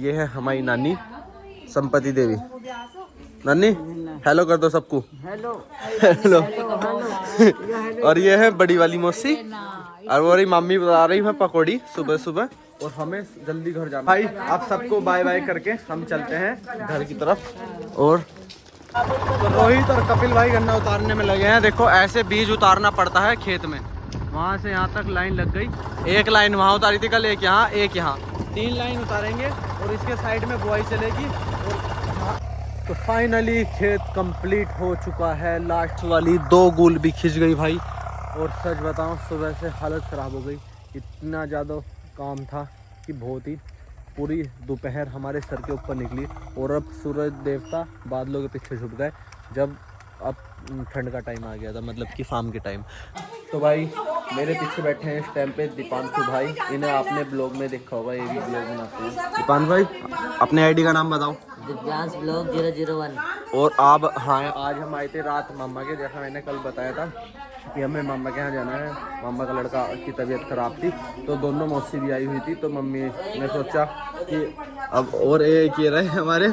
ये है हमारी नानी संपत्ति देवी। नानी हेलो कर दो सबको। Hello hello. और ये है बड़ी वाली मौसी और वो रही मम्मी बता रही है पकौड़ी सुबह सुबह। और हमें जल्दी घर जाना भाई। आप सबको बाय बाय करके हम चलते हैं घर की तरफ। और रोहित और कपिल भाई गन्ना उतारने में लगे हैं। देखो ऐसे बीज उतारना पड़ता है खेत में। वहाँ से यहाँ तक लाइन लग गई। एक लाइन वहाँ उतारी थी कल, एक यहाँ एक यहाँ, 3 लाइन उतारेंगे और इसके साइड में बुआई चलेगी। और तो फाइनली खेत कंप्लीट हो चुका है। लास्ट वाली 2 गुल भी खिंच गई भाई। और सच बताऊं सुबह से हालत ख़राब हो गई। इतना ज़्यादा काम था कि बहुत ही पूरी दोपहर हमारे सर के ऊपर निकली। और अब सूरज देवता बादलों के पीछे छुप गए जब अब ठंड का टाइम आ गया था, मतलब कि शाम के टाइम। तो भाई मेरे पीछे बैठे हैं इस टाइम पे दीपांशु भाई। इन्हें आपने ब्लॉग में देखा होगा, ये भी ब्लॉग बनाते हैं। दीपांशु भाई अपने आईडी का नाम बताओ। दिव्यांश ब्लॉग 001। और आप हाँ आज हम आए थे रात मामा के, जैसा मैंने कल बताया था कि हमें मामा के यहाँ जाना है। मामा का लड़का की तबीयत ख़राब थी तो दोनों मौसी भी आई हुई थी। तो मम्मी ने सोचा कि अब और एक ये रहे हमारे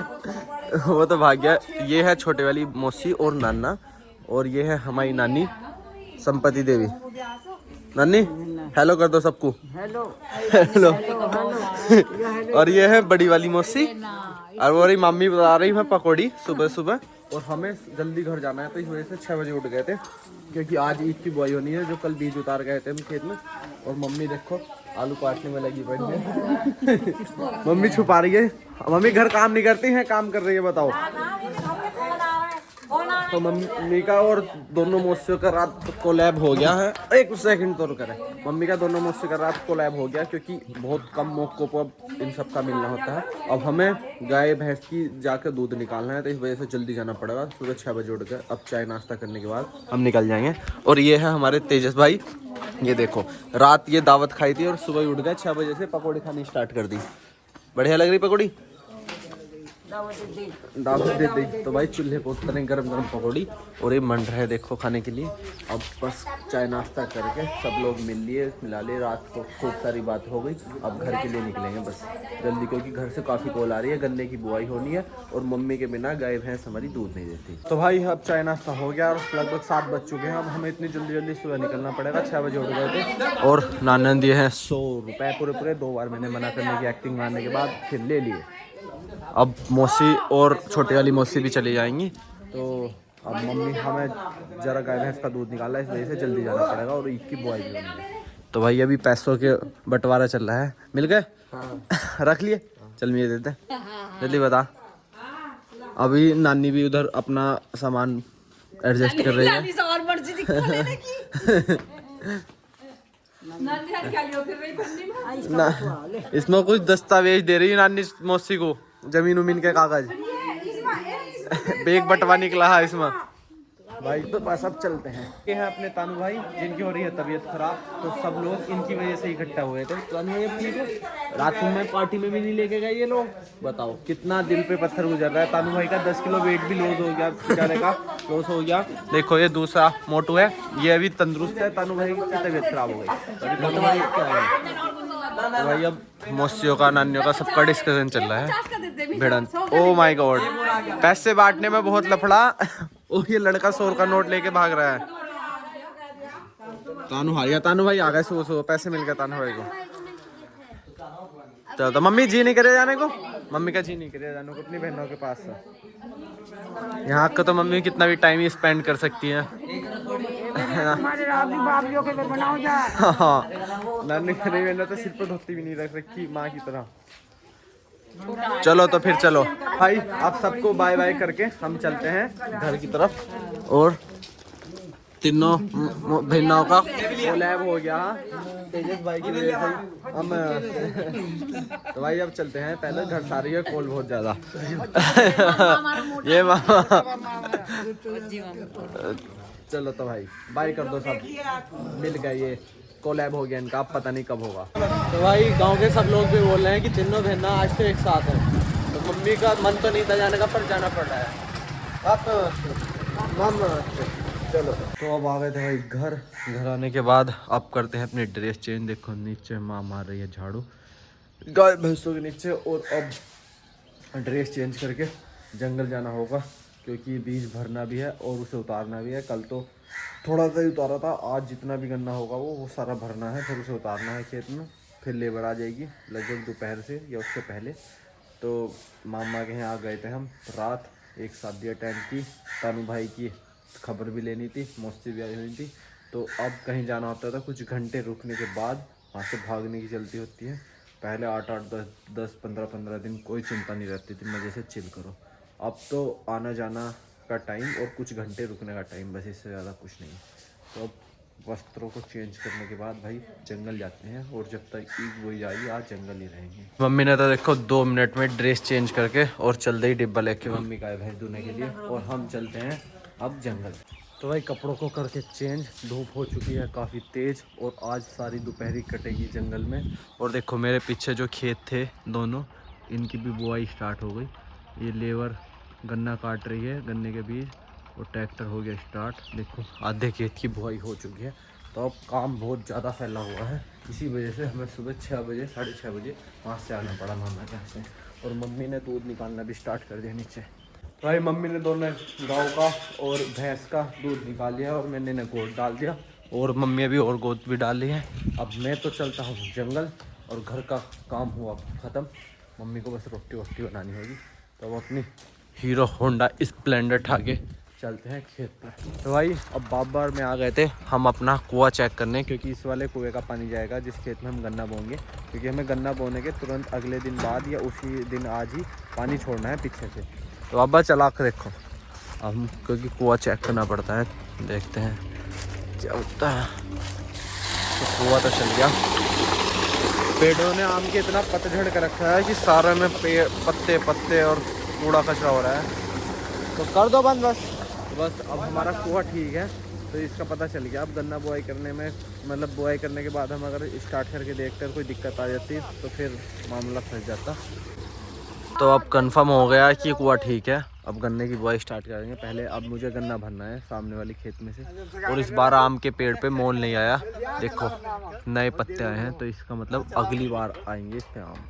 वो तो भाग गया। ये है छोटे वाली मौसी और नाना। और ये है हमारी नानी संपत्ति देवी। नानी हेलो कर दो सबको। Hello hello. और ये है बड़ी वाली मौसी और वो रही मम्मी बता रही है पकौड़ी सुबह सुबह। और हमें जल्दी घर जाना है तो इस वजह से 6 बजे उठ गए थे क्योंकि आज ईद की बुआई होनी है जो कल बीज उतार गए थे हम खेत में। और मम्मी देखो आलू काटने में लगी पड़ी है। मम्मी छुपा रही है। मम्मी घर काम नहीं करती है, काम कर रही है बताओ। तो मम्मी का और दोनों मौसियों का रात कोलैब हो गया है। एक सेकंड तो रुक रहे। मम्मी का दोनों मौसी का रात कोलैब हो गया क्योंकि बहुत कम मौकों पर इन सब का मिलना होता है। अब हमें गाय भैंस की जाकर दूध निकालना है तो इस वजह से जल्दी जाना पड़ेगा। सुबह 6 बजे उठ गए। अब चाय नाश्ता करने के बाद हम निकल जाएंगे। और ये है हमारे तेजस भाई। ये देखो रात ये दावत खाई थी और सुबह उठ गए 6 बजे से पकौड़ी खानी स्टार्ट कर दी। बढ़िया लग रही पकौड़ी, दावत दे दी। तो भाई चूल्हे पर उतरे गरम गरम पकौड़ी और ये मंड रहे देखो खाने के लिए। अब बस चाय नाश्ता करके सब लोग मिला लिए। रात को खूब सारी बात हो गई। अब घर के लिए निकलेंगे बस जल्दी क्योंकि घर से काफ़ी कॉल आ रही है। गन्ने की बुआई होनी है और मम्मी के बिना गाय भैंस हमारी दूध नहीं देती। तो भाई अब चाय नाश्ता हो गया और लगभग 7 बज चुके हैं। अब हमें इतनी जल्दी सुबह निकलना पड़ेगा। 6 बजे उठ गए थे। और नाना दिए हैं 100 रुपये पूरे 2 बार मैंने मना करने की एक्टिंग मारने के बाद फिर ले लिए। अब मौसी और छोटी वाली मौसी भी चली जाएंगी। तो अब मम्मी हमें ज़रा गाय भैंस का दूध निकाला इस वजह से जल्दी जाना पड़ेगा और ईद की बुआई भी होनी है। तो भाई अभी पैसों के बंटवारा चल रहा है। मिल गए? हाँ। रख लिए? चल मुझे देते जल्दी बता। अभी नानी भी उधर अपना सामान एडजस्ट कर रही है। ना इसमें कुछ दस्तावेज दे रही है नानी मौसी को, जमीन उमीन के कागज। बेग बटवा निकला है इसमें भाई। तो बस अब चलते हैं। ये है अपने तानू भाई जिनकी हो रही है तबीयत खराब। तो सब लोग इनकी वजह से इकट्ठा हुए थे। तानू भाई अपनी को रात में पार्टी में भी नहीं लेके गए ये लोग। बताओ कितना दिल पे पत्थर गुजर रहा है। तानू भाई का 10 किलो वेट भी लॉस हो गया, बेचारे का लॉस हो गया। देखो ये दूसरा मोटू है, ये अभी तंदुरुस्त है। तानू भाई की तबीयत खराब हो गई। तो भाई अब मौसियों का नानियों का सबका डिस्कशन चल रहा है। भिड़न ओ माय गॉड, पैसे बांटने में बहुत लफड़ा। ओ ये लड़का 100 का नोट लेके भाग रहा है। तानू हार गया। तानू भाई आ गए। 100 पैसे मिल गए तानू भाई को। चलो तो मम्मी जी नहीं करे जाने को। मम्मी का जी नहीं करे जाने को अपनी बहनों के पास। यहाँ का तो मम्मी कितना भी टाइम ही स्पेंड कर सकती है। हाँ नानी करे मैंने तो सिर पर धोती भी नहीं रख रखी माँ की तरह। चलो तो फिर चलो भाई आप सबको बाय बाय करके हम चलते हैं घर की तरफ। और तीनों बहनों का कोलैब हो गया तेजस भाई की वजह से हम। तो भाई अब चलते हैं। पहले घर सारी है कॉल बहुत ज्यादा। ये मामा चलो तो भाई बाय कर दो सब। मिल गए ये कोलैब हो गया इनका, अब पता नहीं कब होगा। तो भाई गांव के सब लोग भी बोल रहे हैं कि तीनों बहना आज तो एक साथ है। तो मम्मी का मन तो नहीं था जाने का पर जाना पड़ रहा है। अब चलो तो अब आ गए थे भाई घर आने के बाद अब करते हैं अपनी ड्रेस चेंज। देखो नीचे माँ मार रही है झाड़ू गाय भैंसों के नीचे। और अब ड्रेस चेंज करके जंगल जाना होगा, क्योंकि बीज भरना भी है और उसे उतारना भी है। कल तो थोड़ा सा ही उतारा था, आज जितना भी गन्ना होगा वो सारा भरना है, फिर उसे उतारना है खेत में। फिर लेबर आ जाएगी लगभग दोपहर से या उससे पहले। तो मामा के यहाँ आ गए थे हम रात, एक शादी अटेंड की, तानू भाई की खबर भी लेनी थी, मौसी भी आई हुई थी। तो अब कहीं जाना होता था कुछ घंटे रुकने के बाद, वहाँ से भागने की चलती होती है। पहले 8-8, 10-10, 15-15 दिन कोई चिंता नहीं रहती थी, मज़े से चिल करो। अब तो आना जाना का टाइम और कुछ घंटे रुकने का टाइम, बस इससे ज़्यादा कुछ नहीं। तो अब वस्त्रों को चेंज करने के बाद भाई जंगल जाते हैं, और जब तक ईद बोई जाएगी आज जंगल ही रहेंगे। मम्मी ने तो देखो 2 मिनट में ड्रेस चेंज करके और चल दे डिब्बा लेके मम्मी का है भैंस धोने के लिए, और हम चलते हैं अब जंगल। तो भाई कपड़ों को करके चेंज, धूप हो चुकी है काफ़ी तेज़, और आज सारी दोपहरी कटेगी जंगल में। और देखो मेरे पीछे जो खेत थे दोनों, इनकी भी बुआई स्टार्ट हो गई। ये लेबर गन्ना काट रही है, गन्ने के बीज, और ट्रैक्टर हो गया स्टार्ट। देखो आधे खेत की बुआई हो चुकी है। तो अब काम बहुत ज़्यादा फैला हुआ है, इसी वजह से हमें सुबह 6 बजे 6:30 बजे वहाँ से आना पड़ा मामा के यहाँ से। और मम्मी ने दूध निकालना भी स्टार्ट कर दिया नीचे। भाई मम्मी ने दोनों गाँव का और भैंस का दूध निकाल लिया, और मैंने ने गोद डाल दिया, और मम्मी अभी और गोद भी डाल ली है। अब मैं तो चलता हूँ जंगल, और घर का काम हुआ ख़त्म। मम्मी को बस रोटी वोटी बनानी होगी। तो अब अपनी हीरो होंडा स्प्लेंडर ठाके चलते हैं खेत पर। तो भाई अब बाबर में आ गए थे हम अपना कुआं चेक करने, क्योंकि इस वाले कुएं का पानी जाएगा जिस खेत में हम गन्ना बोएंगे। क्योंकि हमें गन्ना बोने के तुरंत अगले दिन बाद या उसी दिन आज ही पानी छोड़ना है पीछे से। तो बाबा चला कर देखो हम, क्योंकि कुआं चेक करना पड़ता है, देखते हैं क्या होता है। तो कुआं तो चल गया। पेड़ों ने आम के इतना पतझड़ कर रखा है कि सारे में पेड़ पत्ते पत्ते और कूड़ा कचरा हो रहा है। तो कर दो बंद बस अब हमारा कुआं ठीक है। तो इसका पता चल गया। अब गन्ना बुआई करने में, मतलब बुआई करने के बाद हम अगर स्टार्ट करके देखते हैं कोई दिक्कत आ जाती तो फिर मामला फंस जाता। तो अब कंफर्म हो गया कि कुआं ठीक है। अब गन्ने की बुआई स्टार्ट करेंगे। पहले अब मुझे गन्ना भरना है सामने वाली खेत में से। और इस बार आम के पेड़ पे मोल नहीं आया, देखो नए पत्ते आए हैं, तो इसका मतलब अगली बार आएंगे इस पे आम।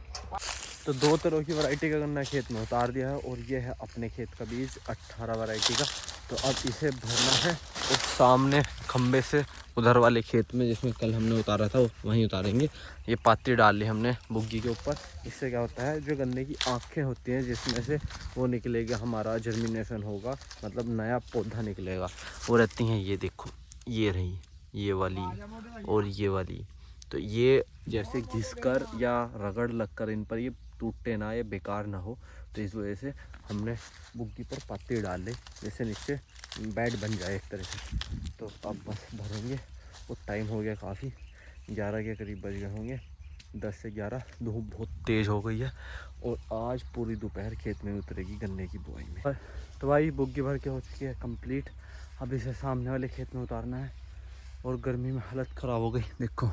तो 2 तरह की वैरायटी का गन्ना खेत में उतार दिया है, और ये है अपने खेत का बीज 18 वैरायटी का। तो अब इसे भरना है, और सामने खम्बे से उधर वाले खेत में जिसमें कल हमने उतारा था वहीं उतारेंगे। ये पाती डाल ली हमने बुग्गी के ऊपर। इससे क्या होता है, जो गन्ने की आँखें होती हैं जिसमें से वो निकलेगा, हमारा जर्मिनेशन होगा, मतलब नया पौधा निकलेगा, वो रहती हैं। ये देखो ये रही, ये वाली और ये वाली। तो ये जैसे घिसकर या रगड़ लगकर इन पर ये टूटे ना, ये बेकार ना हो, तो इस वजह से हमने बुग्गी पर पत्ते डाल ले, जैसे नीचे बेड बन जाए एक तरह से। तो अब बस भरेंगे। और टाइम हो गया काफ़ी, 11 के करीब बज गए होंगे, 10 से 11। धूप बहुत तेज़ हो गई है, और आज पूरी दोपहर खेत में उतरेगी गन्ने की बुआई में। तो भाई बुग्गी भर के हो चुकी है कंप्लीट। अब इसे सामने वाले खेत में उतारना है। और गर्मी में हालत ख़राब हो गई, देखो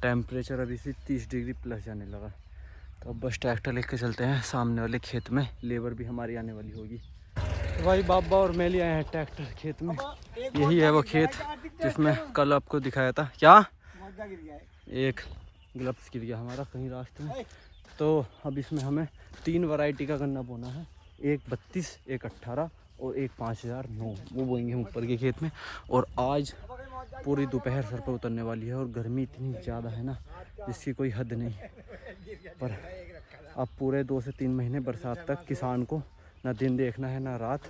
टेम्परेचर अभी से 30 डिग्री प्लस जाने लगा। तो अब बस ट्रैक्टर लेके चलते हैं सामने वाले खेत में, लेबर भी हमारी आने वाली होगी। तो भाई बाबा और मैं ले आए हैं ट्रैक्टर खेत में। यही है वो खेत जिसमें कल आपको दिखाया था। क्या एक ग्लव्स गिर गया हमारा कहीं रास्ते में। तो अब इसमें हमें 3 वैरायटी का गन्ना बोना है, एक 32, एक 18 और एक 5009। वो बोएंगे हम ऊपर के खेत में। और आज पूरी दोपहर सर पर उतरने वाली है, और गर्मी इतनी ज़्यादा है ना जिसकी कोई हद नहीं। पर अब पूरे 2 से 3 महीने बरसात तक किसान को ना दिन देखना है ना रात,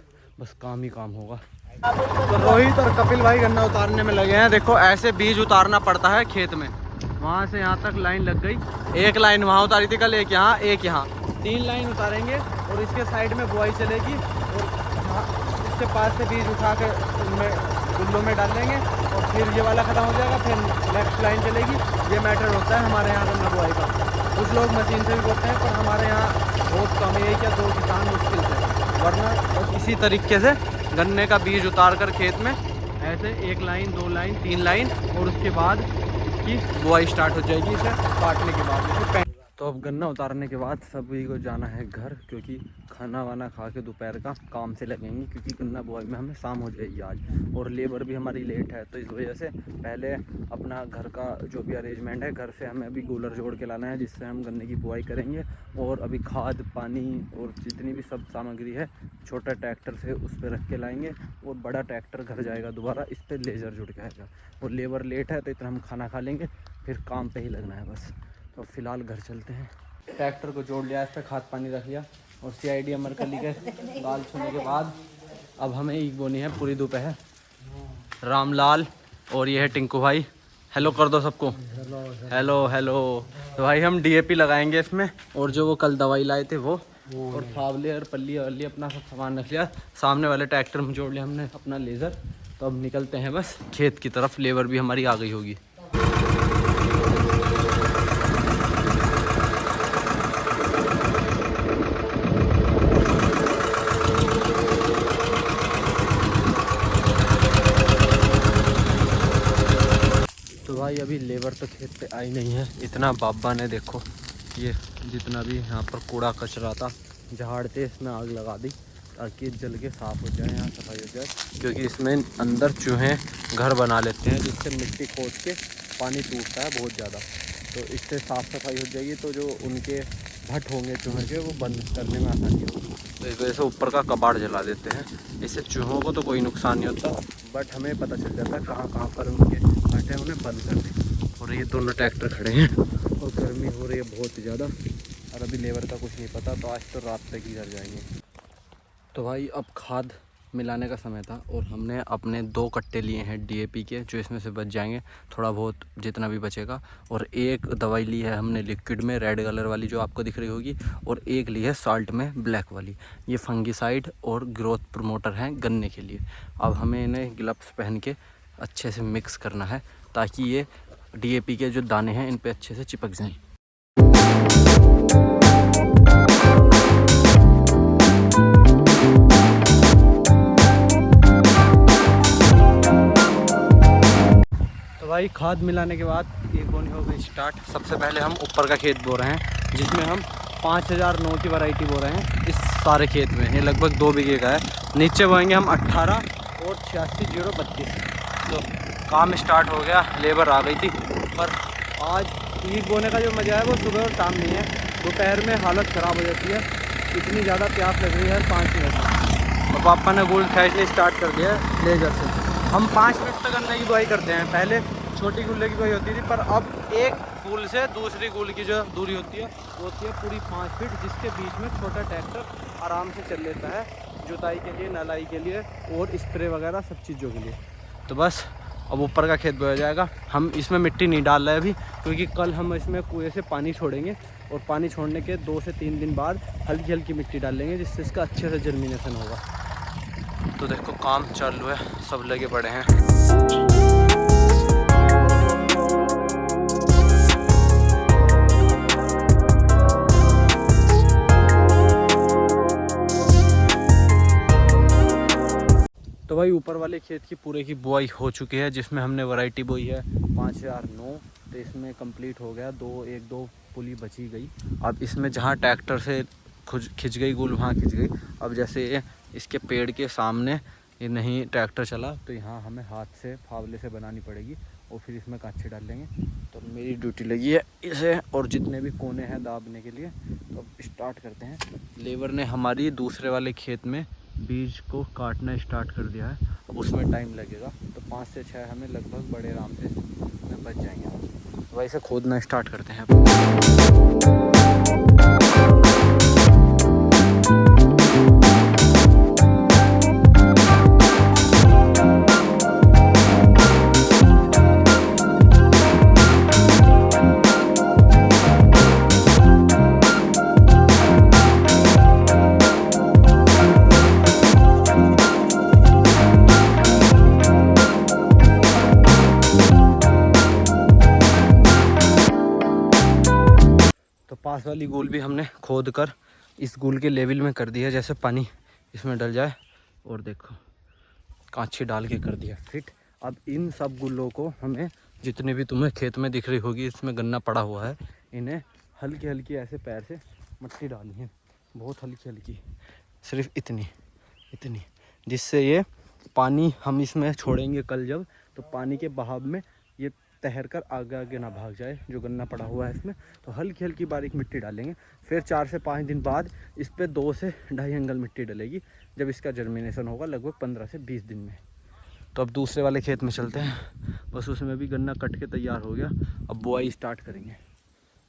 बस काम ही काम होगा। तो रोहित और कपिल भाई गन्ना उतारने में लगे हैं। देखो ऐसे बीज उतारना पड़ता है खेत में। वहाँ से यहाँ तक लाइन लग गई, एक लाइन वहाँ उतारी थी कल, एक यहाँ एक यहाँ, 3 लाइन उतारेंगे। और इसके साइड में बुआई चलेगी, और इसके पास से बीज उठा के उनमें गुल्लों में डाल देंगे, और फिर ये वाला ख़त्म हो जाएगा, फिर नेक्स्ट लाइन चलेगी। ये मैटर होता है हमारे यहाँ गन्ना बुआई का। कुछ लोग मशीन से भी बोते हैं, पर हमारे यहाँ बहुत कम, 1 या 2 किसान मुश्किल से, वरना बस इसी तरीके से गन्ने का बीज उतार कर खेत में ऐसे 1 लाइन 2 लाइन 3 लाइन, और उसके बाद इसकी बुआई स्टार्ट हो जाएगी इसे काटने के बाद। तो तो अब गन्ना उतारने के बाद सभी को जाना है घर, क्योंकि खाना वाना खा के दोपहर का काम से लगेंगे, क्योंकि गन्ना बुआई में हमें शाम हो जाएगी आज, और लेबर भी हमारी लेट है। तो इस वजह से पहले अपना घर का जो भी अरेंजमेंट है, घर से हमें अभी कूलर जोड़ के लाना है, जिससे हम गन्ने की बुआई करेंगे। और अभी खाद पानी और जितनी भी सब सामग्री है छोटा ट्रैक्टर से उस पर रख के लाएंगे, और बड़ा ट्रैक्टर घर जाएगा दोबारा, इस पर लेज़र जुड़ के आएगा। और लेबर लेट है तो इतना हम खाना खा लेंगे, फिर काम पे ही लगना है बस। तो फिलहाल घर चलते हैं। ट्रैक्टर को जोड़ लिया, इस पर खाद पानी रख लिया, और CID अमरकली के दाल छूने के बाद अब हमें ईख बोनी है पूरी दोपहर। रामलाल और ये है टिंकू भाई, हेलो कर दो सबको। Hello hello. तो भाई हम DAP लगाएंगे इसमें, और जो वो कल दवाई लाए थे वो, और फावले और पल्ली वल्ली अपना सब सामान रख लिया। सामने वाले ट्रैक्टर में जोड़ लिया हमने अपना लेज़र। तो अब निकलते हैं बस खेत की तरफ, लेबर भी हमारी आ गई होगी। तो भाई अभी लेबर तो खेत पे आई नहीं है, इतना बाबा ने देखो ये जितना भी यहाँ पर कूड़ा कचरा था झाड़ते इसमें आग लगा दी, ताकि जल के साफ़ हो जाए, यहाँ सफाई हो जाए। क्योंकि इसमें अंदर चूहे घर बना लेते हैं, जिससे मिट्टी खोद के पानी टूटता है बहुत ज़्यादा। तो इससे साफ़ सफाई हो जाएगी, तो जो उनके भट्ट होंगे चूहे के वो बंद करने में आसानी होगी। तो इस वजह से ऊपर का कबाड़ जला देते हैं। इससे चूहों को तो कोई नुकसान नहीं होता, बट हमें पता चल जाता है कहाँ कहाँ पर उनके भट्ट हैं, उन्हें बंद कर दें। और ये दोनों ट्रैक्टर खड़े हैं, और गर्मी हो रही है बहुत ज़्यादा, और अभी लेबर का कुछ नहीं पता, तो आज तो रात तक ही घर जाएंगे। तो भाई अब खाद मिलाने का समय था, और हमने अपने 2 कट्टे लिए हैं DAP के, जो इसमें से बच जाएंगे थोड़ा बहुत जितना भी बचेगा। और एक दवाई ली है हमने लिक्विड में रेड कलर वाली, जो आपको दिख रही होगी, और एक ली है साल्ट में ब्लैक वाली। ये फंगिसाइड और ग्रोथ प्रमोटर हैं गन्ने के लिए। अब हमें इन्हें ग्लव्स पहन के अच्छे से मिक्स करना है, ताकि ये DAP के जो दाने हैं इन पर अच्छे से चिपक जाएँ। भाई खाद मिलाने के बाद एक बोनी हो गई स्टार्ट। सबसे पहले हम ऊपर का खेत बो रहे हैं, जिसमें हम 5009 की वैरायटी बो रहे हैं इस सारे खेत में। ये लगभग 2 बीघे का है। नीचे बोएंगे हम 18 और 86-032। तो काम स्टार्ट हो गया, लेबर आ गई थी। पर आज ईख बोने का जो मज़ा है वो सुबह और शाम नहीं है, दोपहर में हालत ख़राब हो जाती है, इतनी ज़्यादा प्यास लग रही है 5 मिनट में। और पापा ने गोल खींचने स्टार्ट कर दिया लेजर से। हम 5 मिनट तक गन्ने की बुआई करते हैं। पहले छोटी गुल्ले की बुआई होती थी, पर अब एक गुल से दूसरी गुल की जो दूरी होती है वो होती है पूरी 5 फीट, जिसके बीच में छोटा ट्रैक्टर आराम से चल लेता है, जुताई के लिए, नलाई के लिए और स्प्रे वगैरह सब चीज़ों के लिए। तो बस अब ऊपर का खेत बोया जाएगा। हम इसमें मिट्टी नहीं डाल रहे अभी, क्योंकि कल हम इसमें कुएँ से पानी छोड़ेंगे, और पानी छोड़ने के 2 से 3 दिन बाद हल्की हल्की मिट्टी डाल लेंगे, जिससे इसका अच्छे से जर्मिनेशन होगा। तो देखो काम चालू है, सब लगे पड़े हैं। तो भाई ऊपर वाले खेत की पूरे की बुआई हो चुकी है, जिसमें हमने वैरायटी बोई है 5009। तो इसमें कंप्लीट हो गया, 1-2 पुली बची गई। अब इसमें जहाँ ट्रैक्टर से खिंच गई गुल वहाँ खिंच गई। अब जैसे इसके पेड़ के सामने ये नहीं ट्रैक्टर चला, तो यहाँ हमें हाथ से फावले से बनानी पड़ेगी, और फिर इसमें काछे डाल लेंगे। तो मेरी ड्यूटी लगी है इसे, और जितने भी कोने हैं दाबने के लिए। तो अब स्टार्ट करते हैं। लेबर ने हमारी दूसरे वाले खेत में बीज को काटना स्टार्ट कर दिया है, अब उसमें टाइम लगेगा। तो 5 से 6 हमें लगभग बड़े आराम से में बच जाएंगे। तो वैसे खोदना स्टार्ट करते हैं। पास वाली गोल भी हमने खोद कर इस गोल के लेवल में कर दिया, जैसे पानी इसमें डल जाए। और देखो कांची डाल के कर दिया फिट। अब इन सब गुल्लों को हमें, जितने भी तुम्हें खेत में दिख रही होगी इसमें गन्ना पड़ा हुआ है, इन्हें हल्की हल्की ऐसे पैर से मिट्टी डाली है, बहुत हल्की हल्की, सिर्फ इतनी इतनी, जिससे ये पानी हम इसमें छोड़ेंगे कल जब, तो पानी के बहाव में ये तैर कर आगे आगे ना भाग जाए जो गन्ना पड़ा हुआ है इसमें। तो हल्की हल्की बारीक मिट्टी डालेंगे। फिर 4 से 5 दिन बाद इस पर 2 से 2.5 एंगल मिट्टी डलेगी, जब इसका जर्मिनेशन होगा लगभग 15 से 20 दिन में। तो अब दूसरे वाले खेत में चलते हैं, बस उसमें भी गन्ना कट के तैयार हो गया, अब बुआई स्टार्ट करेंगे।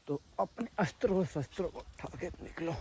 तो अपने अस्त्रों शस्त्रों को उठा के निकलो।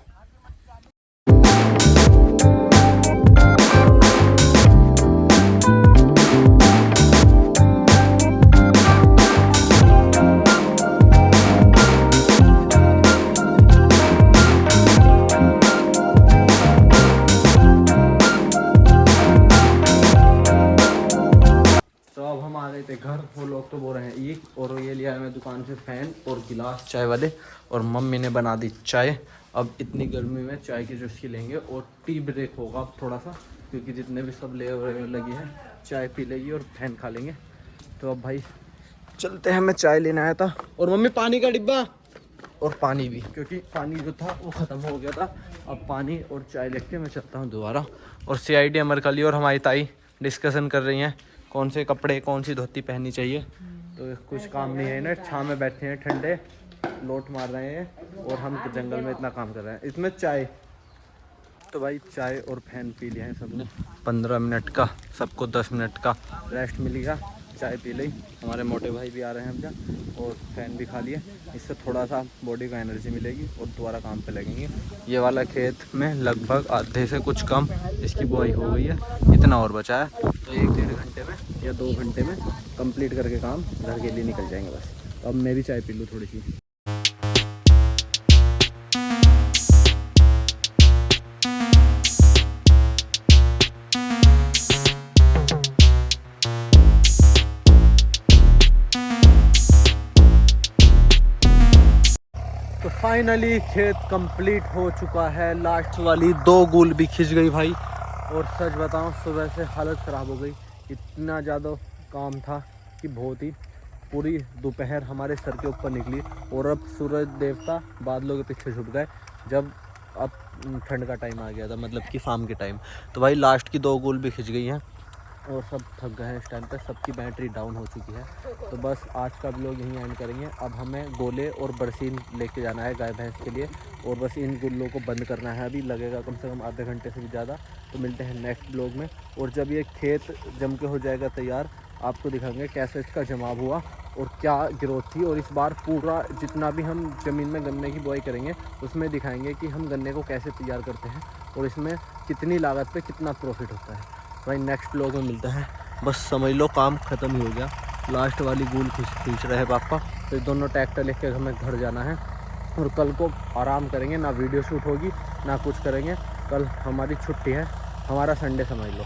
घर वो लोग तो बोल रहे हैं ये, और ये लिया है मैं दुकान से फैन और गिलास चाय वाले, और मम्मी ने बना दी चाय। अब इतनी गर्मी में चाय की चुस्की लेंगे और टी ब्रेक होगा अब थोड़ा सा, क्योंकि जितने भी सब ले लगी है चाय पी लेगी और फैन खा लेंगे। तो अब भाई चलते हैं, मैं चाय लेने आया था, और मम्मी पानी का डिब्बा और पानी भी, क्योंकि पानी जो था वो ख़त्म हो गया था। अब पानी और चाय लेके मैं चलता हूँ दोबारा। और CID अमरकली और हमारी ताई डिस्कशन कर रही हैं कौन से कपड़े कौन सी धोती पहननी चाहिए। तो कुछ काम नहीं है ना, छाँव में बैठे हैं, ठंडे लोट मार रहे हैं, और हम जंगल में इतना काम कर रहे हैं। इसमें चाय, तो भाई चाय और फैन पी लिया है सबने। 15 मिनट का, सबको 10 मिनट का रेस्ट मिलेगा। चाय पी ली, हमारे मोटे भाई भी आ रहे हैं हम जहाँ, और फैन भी खा लिए। इससे थोड़ा सा बॉडी को एनर्जी मिलेगी और दोबारा काम पे लगेंगे। ये वाला खेत में लगभग आधे से कुछ कम इसकी बुआई हो गई है, इतना और बचा है। तो 1-1.5 घंटे में या 2 घंटे में कंप्लीट करके काम घर के लिए निकल जाएंगे बस। तो अब मैं भी चाय पी लूँ थोड़ी सी। तो फाइनली खेत कंप्लीट हो चुका है। लास्ट वाली 2 गुल भी खिंच गई भाई, और सच बताऊं सुबह से हालत ख़राब हो गई, इतना ज़्यादा काम था कि बहुत ही, पूरी दोपहर हमारे सर के ऊपर निकली। और अब सूरज देवता बादलों के पीछे छुप गए जब अब ठंड का टाइम आ गया था, मतलब कि शाम के टाइम। तो भाई लास्ट की 2 गुल भी खिंच गई हैं, और सब थक गए हैं इस टाइम पे, सबकी बैटरी डाउन हो चुकी है। तो बस आज का व्लॉग यहीं एंड करेंगे। अब हमें गोले और बरसीन लेके जाना है गाय भैंस के लिए, और बस इन गुल्लों को बंद करना है। अभी लगेगा कम से कम आधे घंटे से भी ज़्यादा। तो मिलते हैं नेक्स्ट व्लॉग में, और जब ये खेत जम के हो जाएगा तैयार, आपको दिखाएंगे कैसे इसका जमाव हुआ और क्या ग्रोथ थी। और इस बार पूरा जितना भी हम ज़मीन में गन्ने की बुआई करेंगे उसमें दिखाएंगे कि हम गन्ने को कैसे तैयार करते हैं, और इसमें कितनी लागत पे कितना प्रॉफिट होता है। भाई नेक्स्ट व्लॉग में मिलता है। बस समझ लो काम ख़त्म ही हो गया, लास्ट वाली गुल खींच रहे हैं पापा। तो दोनों ट्रैक्टर लेके हमें घर जाना है, और कल को आराम करेंगे, ना वीडियो शूट होगी ना कुछ करेंगे। कल हमारी छुट्टी है, हमारा संडे समझ लो।